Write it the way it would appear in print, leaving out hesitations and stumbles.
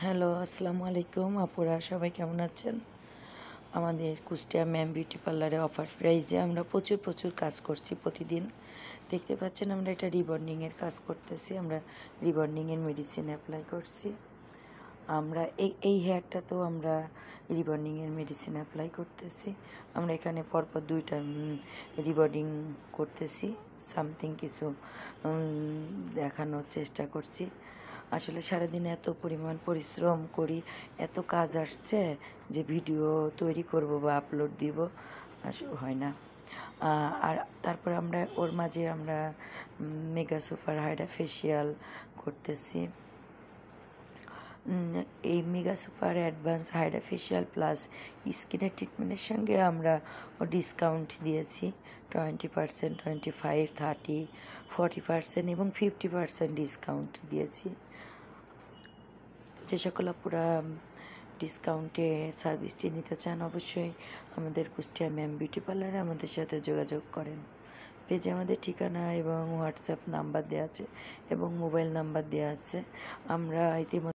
Hello, আসসালামু আলাইকুম আপুরা, সবাই কেমন আছেন? আমাদের কুষ্টিয়া ম্যাম বিউটি পার্লারে অফার প্রাইজে আমরা প্রচুর কাজ করছি প্রতিদিন। দেখতে পাচ্ছেন আমরা এটা রিবন্ডিংয়ের কাজ করতেছি। আমরা রিবন্ডিংয়ের মেডিসিন অ্যাপ্লাই করছি। আমরা এই হেয়ারটাতেও আমরা রিবন্ডিংয়ের মেডিসিন অ্যাপ্লাই করতেছি। আমরা এখানে পরপর দুইটা রিবন্ডিং করতেছি, সামথিং কিছু দেখানোর চেষ্টা করছি। আসলে সারাদিন এত পরিমাণ পরিশ্রম করি, এত কাজ আসছে যে ভিডিও তৈরি করব বা আপলোড দিব হয় না। আর তারপর আমরা ওর মাঝে আমরা মেগা সুপার হাইড্রা ফেসিয়াল করতেছি। এই mega super advance Hydra facial plus স্কিনের ট্রিটমেন্টের সঙ্গে আমরা ডিসকাউন্ট দিয়েছি 20%, 25, 30, 40% এবং 50% ডিসকাউন্ট দিয়েছি। যে সকল আপুরা ডিসকাউন্টে সার্ভিসটি নিতে চান অবশ্যই আমাদের কুষ্টিয়া ম্যাম বিউটি পার্লারে আমাদের সাথে যোগাযোগ করেন। পেজে আমাদের ঠিকানা এবং হোয়াটসঅ্যাপ নাম্বার দেওয়া আছে এবং মোবাইল নাম্বার দেওয়া আছে। আমরা ইতিমধ্যে